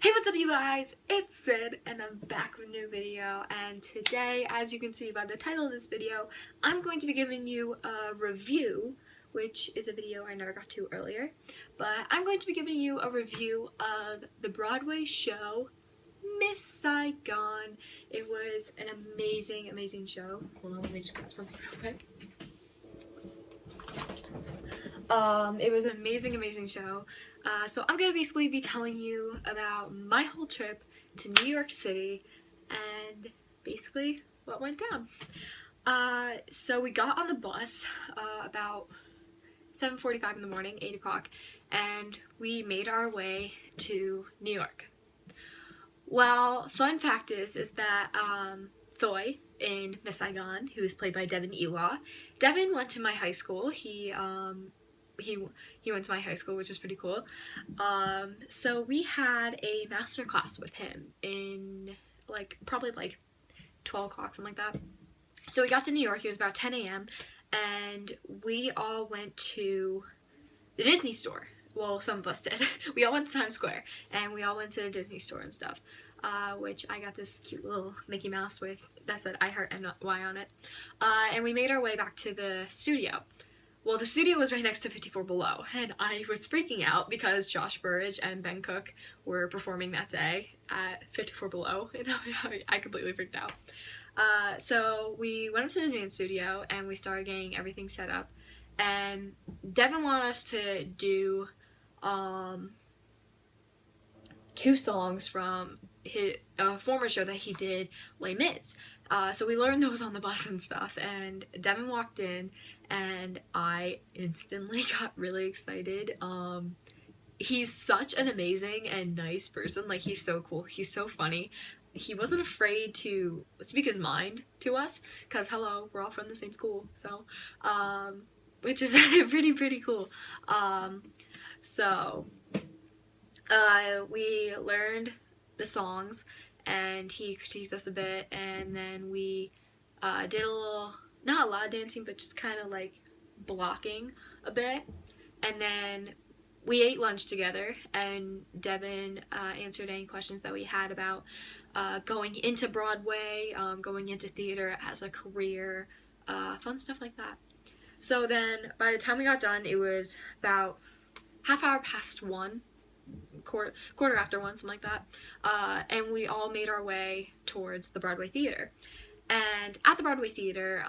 Hey, what's up you guys? It's Sid and I'm back with a new video, and today, as you can see by the title of this video, I'm going to be giving you a review, which is a video I never got to earlier, but I'm going to be giving you a review of the Broadway show Miss Saigon. It was an amazing show. Hold on, let me just grab something real quick. It was an amazing show. So I'm gonna basically be telling you about my whole trip to New York City and basically what went down. So we got on the bus about 7:45 in the morning, 8 o'clock, and we made our way to New York. Well, fun fact is that Thoy in Miss Saigon, who is played by Devin Elaw, Devin went to my high school. He went to my high school, which is pretty cool. So we had a master class with him in probably 12 o'clock, something like that. So we got to New York. It was about 10 a.m. and we all went to the Disney store. Well, some of us did. We all went to Times Square and we all went to the Disney store and stuff, which I got this cute little Mickey Mouse with that said I Heart NY on it. And we made our way back to the studio. Well, the studio was right next to 54 Below, and I was freaking out because Josh Burridge and Ben Cook were performing that day at 54 Below, and I completely freaked out. So we went up to the dance studio, and we started getting everything set up, and Devin wanted us to do 2 songs from his former show that he did, Les Mis. So we learned those on the bus and stuff, and Devin walked in and I instantly got really excited. He's such an amazing and nice person. Like, he's so cool, he's so funny. He wasn't afraid to speak his mind to us, because hello, we're all from the same school, so which is pretty cool. So we learned the songs and he critiqued us a bit, and then we did a little, not a lot of dancing, but just kind of like blocking a bit, and then we ate lunch together, and Devin answered any questions that we had about going into Broadway, going into theater as a career, fun stuff like that. So then by the time we got done, it was about half hour past 1, quarter after 1, something like that, and we all made our way towards the Broadway Theater. And at the Broadway Theater,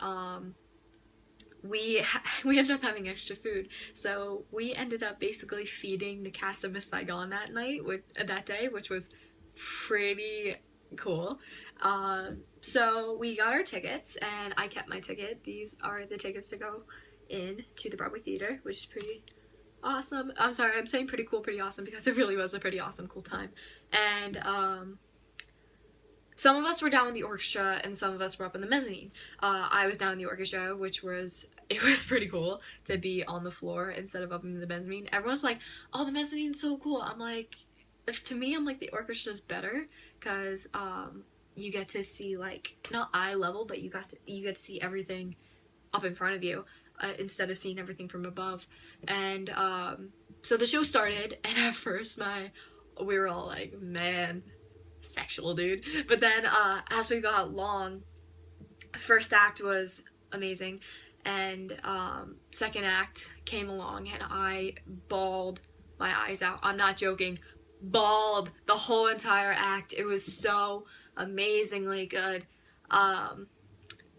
we ended up having extra food, so we ended up basically feeding the cast of Miss Saigon that day, which was pretty cool. So we got our tickets, and I kept my ticket. These are the tickets to go in to the Broadway Theater, which is pretty awesome. I'm sorry, I'm saying pretty cool, pretty awesome, because it really was a pretty awesome, cool time. And some of us were down in the orchestra and some of us were up in the mezzanine. I was down in the orchestra, which was pretty cool to be on the floor instead of up in the mezzanine. Everyone's like, oh, the mezzanine's so cool. I'm like, to me, I'm like, the orchestra's better, because you get to see, like, not eye level, but you get to see everything up in front of you, instead of seeing everything from above. And so the show started, and at first we were all like, man, sexual, dude. But then as we got along, first act was amazing, and second act came along, and I bawled my eyes out. I'm not joking, bawled the whole entire act. It was so amazingly good.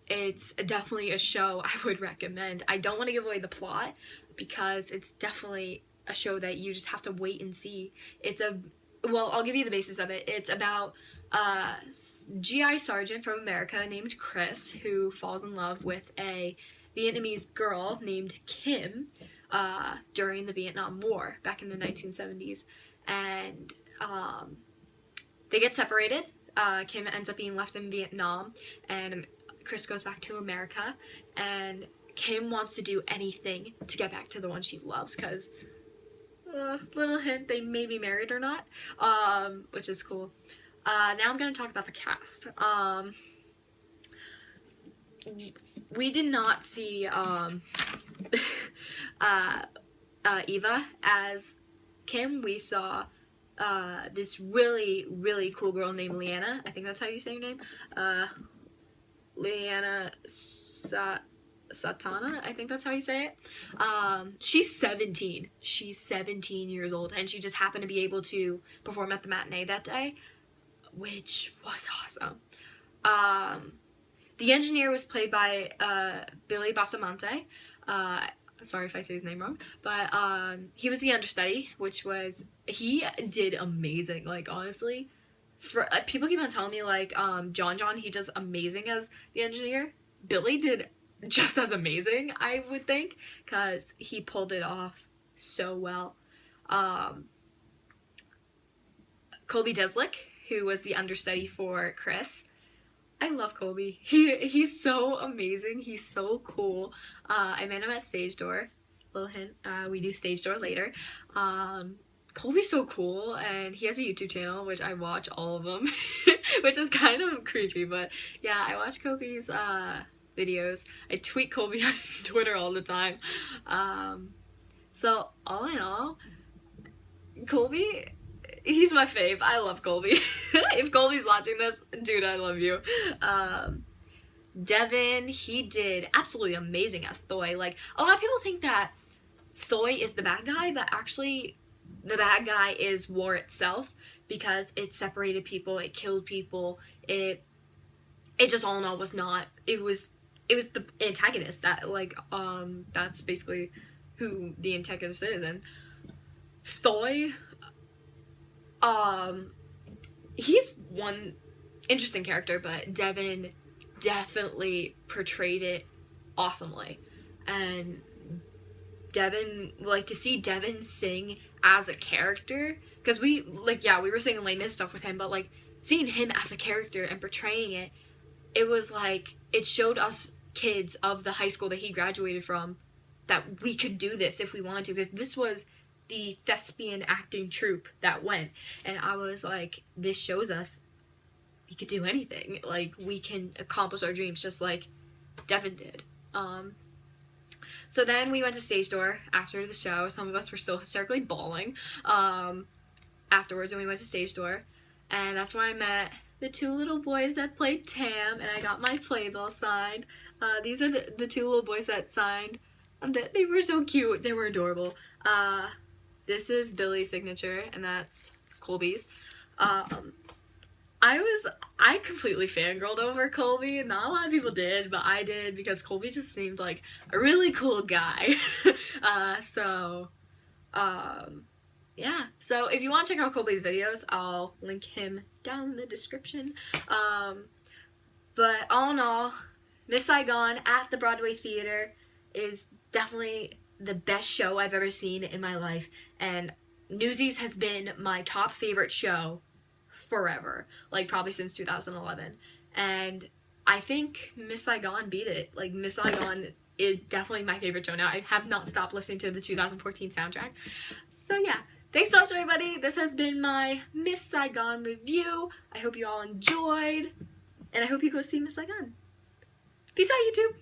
It's definitely a show I would recommend. I don't want to give away the plot, because it's definitely a show that you just have to wait and see. Well, I'll give you the basis of it. It's about a GI sergeant from America named Chris, who falls in love with a Vietnamese girl named Kim during the Vietnam War back in the 1970s. And they get separated. Kim ends up being left in Vietnam, and Chris goes back to America, and Kim wants to do anything to get back to the one she loves, because little hint, they may be married or not, which is cool. Now I'm going to talk about the cast. We did not see Eva as Kim. We saw this really, really cool girl named Leanna. I think that's how you say her name. Leanna Satana, I think that's how you say it. She's 17. She's 17 years old, and she just happened to be able to perform at the matinee that day, which was awesome. The engineer was played by Billy Basamante. Sorry if I say his name wrong, but he was the understudy, which was, he did amazing. Like, honestly, for people keep on telling me like John, he does amazing as the engineer. Billy did just as amazing, I would think, because he pulled it off so well. Colby Deslick, who was the understudy for Chris. I love Colby. He's so amazing. He's so cool. I met him at Stage Door. Little hint, we do Stage Door later. Colby's so cool, and he has a YouTube channel, which I watch all of them, which is kind of creepy, but yeah, I watch Colby's videos. I tweet Colby on Twitter all the time. So all in all, Colby, he's my fave. I love Colby. If Colby's watching this, dude, I love you. Devin, he did absolutely amazing as Thoy. Like, a lot of people think that Thoy is the bad guy, but actually the bad guy is war itself, because it separated people, it killed people, it just all in all was not, it was the antagonist that, like, that's basically who the antagonist is. And Thoy, he's one interesting character, but Devin definitely portrayed it awesomely. And Devin, like, to see Devin sing as a character, because we were singing Les Mis stuff with him, but like seeing him as a character and portraying it, it was like, it showed us kids of the high school that he graduated from that we could do this if we wanted to, because this was the thespian acting troupe that went, and I was like, this shows us we could do anything. Like, we can accomplish our dreams just like Devin did. So then we went to Stage Door after the show. Some of us were still hysterically bawling afterwards, and we went to Stage Door, and that's where I met the two little boys that played Tam, and I got my playbill signed. These are the two little boys that signed. They were so cute. They were adorable. This is Billy's signature, and that's Colby's. I completely fangirled over Colby. Not a lot of people did, but I did, because Colby just seemed like a really cool guy. Yeah. So if you want to check out Colby's videos, I'll link him down in the description. But all in all, Miss Saigon at the Broadway Theater is definitely the best show I've ever seen in my life, and Newsies has been my top favorite show forever, like probably since 2011, and I think Miss Saigon beat it. Like, Miss Saigon is definitely my favorite show now. I have not stopped listening to the 2014 soundtrack. So yeah, thanks so much everybody. This has been my Miss Saigon review. I hope you all enjoyed, and I hope you go see Miss Saigon. Peace out, YouTube.